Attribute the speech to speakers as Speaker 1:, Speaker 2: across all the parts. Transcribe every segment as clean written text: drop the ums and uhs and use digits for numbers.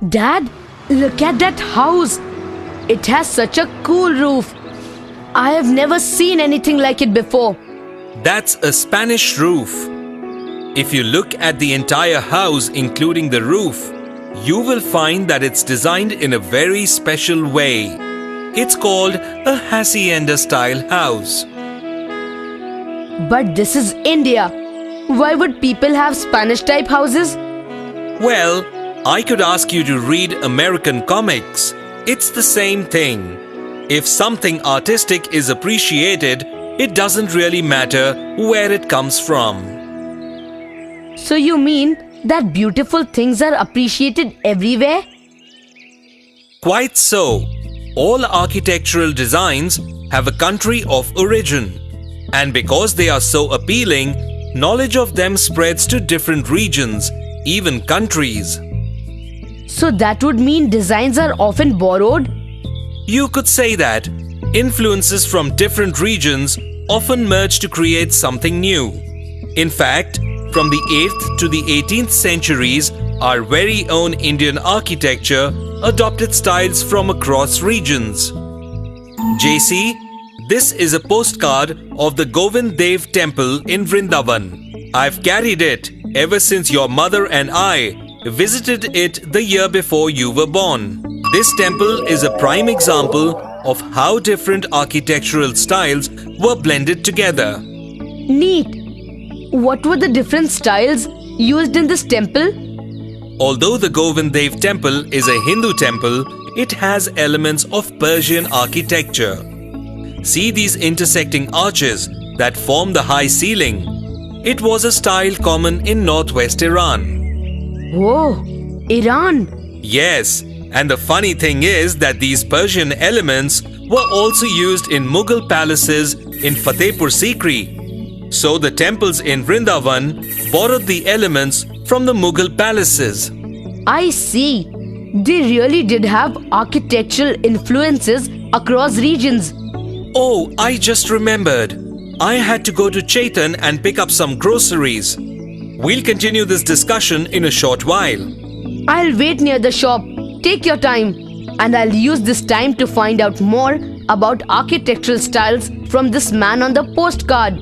Speaker 1: Dad, look at that house. It has such a cool roof. I have never seen anything like it before.
Speaker 2: That's a Spanish roof. If you look at the entire house, including the roof, you will find that it's designed in a very special way. It's called a hacienda-style house.
Speaker 1: But this is India. Why would people have Spanish-type houses?
Speaker 2: Well, I could ask you to read American comics. It's the same thing. If something artistic is appreciated, it doesn't really matter where it comes from.
Speaker 1: So you mean that beautiful things are appreciated everywhere?
Speaker 2: Quite so. All architectural designs have a country of origin. And because they are so appealing, knowledge of them spreads to different regions, even countries.
Speaker 1: So that would mean designs are often borrowed?
Speaker 2: You could say that. Influences from different regions often merge to create something new. In fact, from the 8th to the 18th centuries, our very own Indian architecture adopted styles from across regions. JC, this is a postcard of the Govind Dev temple in Vrindavan. I've carried it ever since your mother and I visited it the year before you were born. This temple is a prime example of how different architectural styles were blended together.
Speaker 1: Neat. What were the different styles used in this temple?
Speaker 2: Although the Govind Dev temple is a Hindu temple, it has elements of Persian architecture. See these intersecting arches that form the high ceiling. It was a style common in northwest Iran.
Speaker 1: Whoa, Iran.
Speaker 2: Yes, and the funny thing is that these Persian elements were also used in Mughal palaces in Fatehpur Sikri. So the temples in Vrindavan borrowed the elements from the Mughal palaces.
Speaker 1: I see. They really did have architectural influences across regions.
Speaker 2: Oh, I just remembered. I had to go to Chetan and pick up some groceries. We'll continue this discussion in a short while.
Speaker 1: I'll wait near the shop. Take your time. And I'll use this time to find out more about architectural styles from this man on the postcard.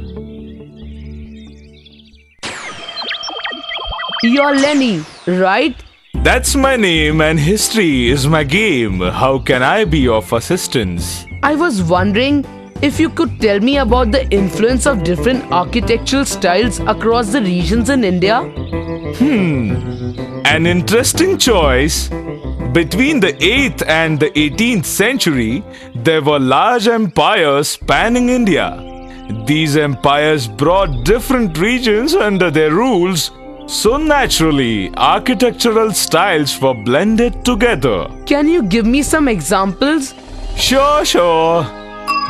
Speaker 1: You're Lenny, right?
Speaker 3: That's my name and history is my game. How can I be of assistance?
Speaker 1: I was wondering if you could tell me about the influence of different architectural styles across the regions in India.
Speaker 3: An interesting choice. Between the 8th and the 18th century, there were large empires spanning India. These empires brought different regions under their rules. So naturally, architectural styles were blended together.
Speaker 1: Can you give me some examples?
Speaker 3: Sure.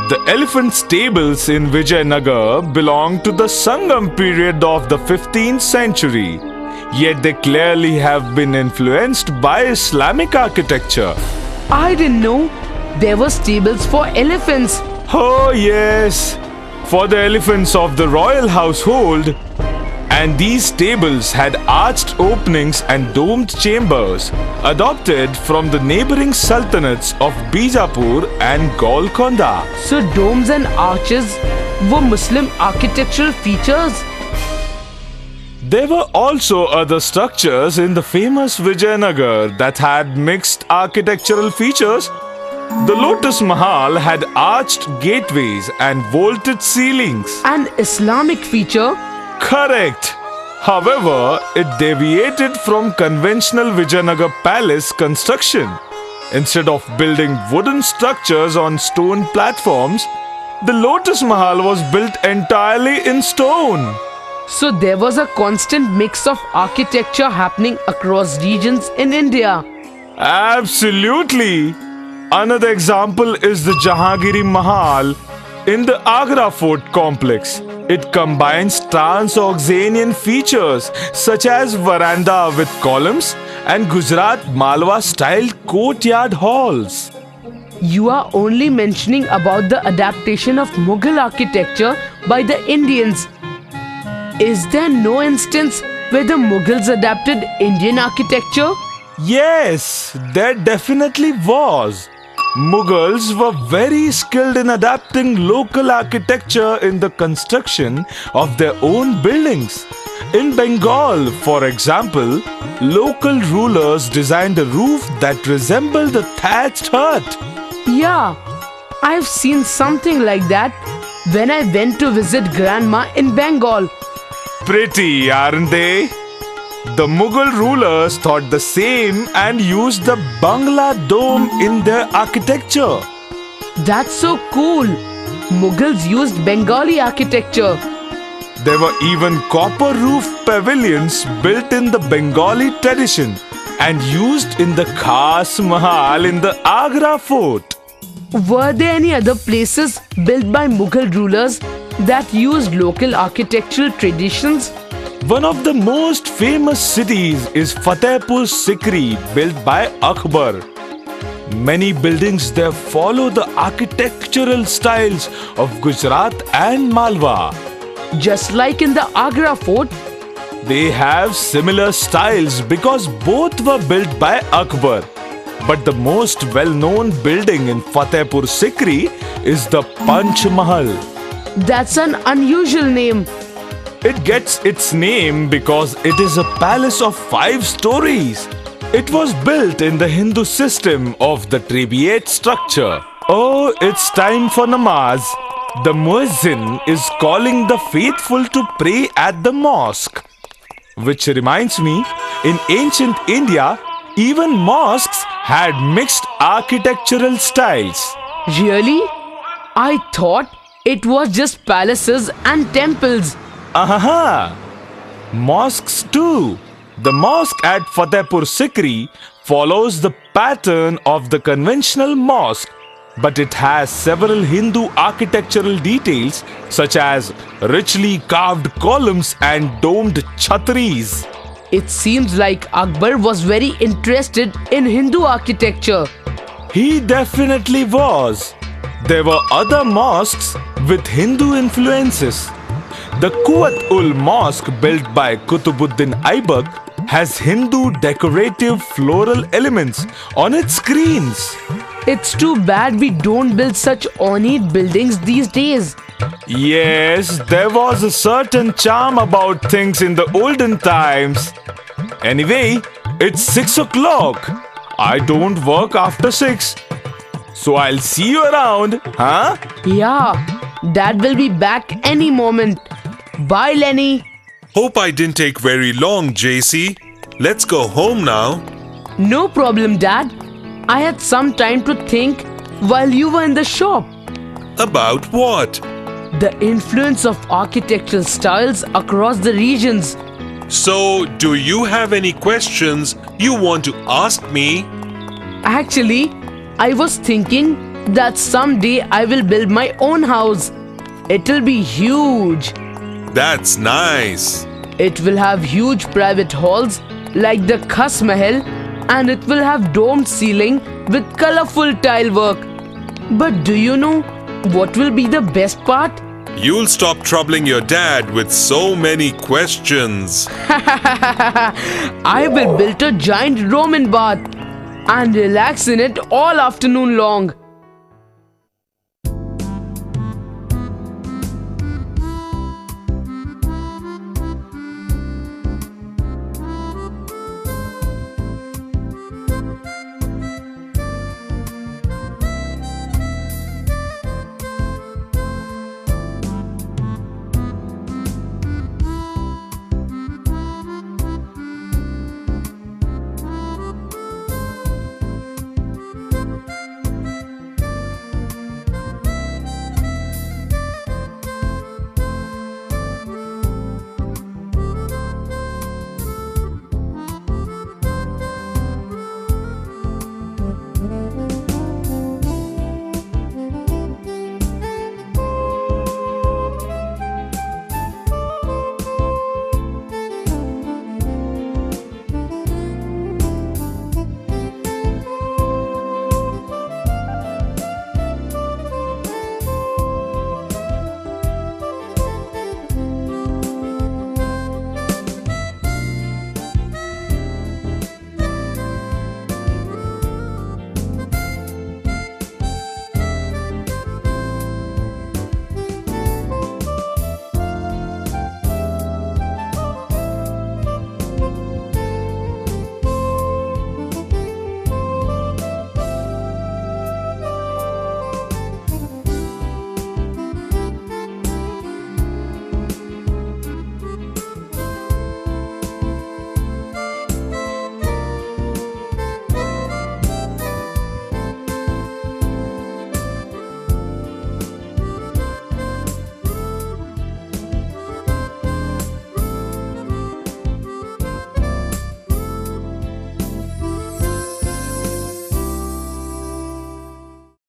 Speaker 3: The elephant stables in Vijayanagar belong to the Sangam period of the 15th century. Yet they clearly have been influenced by Islamic architecture.
Speaker 1: I didn't know there were stables for elephants.
Speaker 3: Oh yes, for the elephants of the royal household. And these stables had arched openings and domed chambers, adopted from the neighboring sultanates of Bijapur and Golconda.
Speaker 1: So domes and arches were Muslim architectural features?
Speaker 3: There were also other structures in the famous Vijayanagar that had mixed architectural features. The Lotus Mahal had arched gateways and vaulted ceilings.
Speaker 1: An Islamic feature?
Speaker 3: Correct. However, it deviated from conventional Vijayanagar palace construction. Instead of building wooden structures on stone platforms, the Lotus Mahal was built entirely in stone.
Speaker 1: So there was a constant mix of architecture happening across regions in India.
Speaker 3: Absolutely. Another example is the Jahangiri Mahal in the Agra Fort complex. It combines transoxanian features such as veranda with columns and Gujarat Malwa style courtyard halls.
Speaker 1: You are only mentioning about the adaptation of Mughal architecture by the Indians. Is there no instance where the Mughals adapted Indian architecture?
Speaker 3: Yes, there definitely was. Mughals were very skilled in adapting local architecture in the construction of their own buildings. In Bengal, for example, local rulers designed a roof that resembled a thatched hut.
Speaker 1: Yeah, I've seen something like that when I went to visit grandma in Bengal.
Speaker 3: Pretty, aren't they? The Mughal rulers thought the same and used the Bangla dome in their architecture.
Speaker 1: That's so cool. Mughals used Bengali architecture.
Speaker 3: There were even copper roof pavilions built in the Bengali tradition and used in the Khas Mahal in the Agra fort.
Speaker 1: Were there any other places built by Mughal rulers that used local architectural traditions?
Speaker 3: One of the most famous cities is Fatehpur Sikri, built by Akbar. Many buildings there follow the architectural styles of Gujarat and Malwa.
Speaker 1: Just like in the Agra fort,
Speaker 3: They have similar styles because both were built by Akbar. But the most well-known building in Fatehpur Sikri is the Panch Mahal.
Speaker 1: that's an unusual name.
Speaker 3: It gets its name because it is a palace of 5 stories. It was built in the Hindu system of the Triviate structure. Oh, it's time for namaz. The muezzin is calling the faithful to pray at the mosque. Which reminds me, in ancient India, even mosques had mixed architectural styles.
Speaker 1: Really? I thought it was just palaces and temples.
Speaker 3: Aha! Mosques too. The mosque at Fatehpur Sikri follows the pattern of the conventional mosque, but it has several Hindu architectural details such as richly carved columns and domed chhatris.
Speaker 1: It seems like Akbar was very interested in Hindu architecture.
Speaker 3: He definitely was. There were other mosques with Hindu influences. The Quwat-ul Mosque, built by Qutubuddin Aibak, has Hindu decorative floral elements on its screens.
Speaker 1: It's too bad we don't build such ornate buildings these days.
Speaker 3: Yes, there was a certain charm about things in the olden times. Anyway, it's 6 o'clock. I don't work after 6. So I'll see you around, huh?
Speaker 1: Yeah, Dad will be back any moment. Bye, Lenny.
Speaker 2: Hope I didn't take very long, JC. Let's go home now.
Speaker 1: No problem, Dad. I had some time to think while you were in the shop.
Speaker 2: About what?
Speaker 1: The influence of architectural styles across the regions.
Speaker 2: So, do you have any questions you want to ask me?
Speaker 1: Actually, I was thinking that someday I will build my own house. It'll be huge.
Speaker 2: That's nice.
Speaker 1: It will have huge private halls like the Khas Mahal, and it will have domed ceiling with colorful tile work. But do you know what will be the best part?
Speaker 2: You'll stop troubling your dad with so many questions.
Speaker 1: I will build a giant Roman bath and relax in it all afternoon long.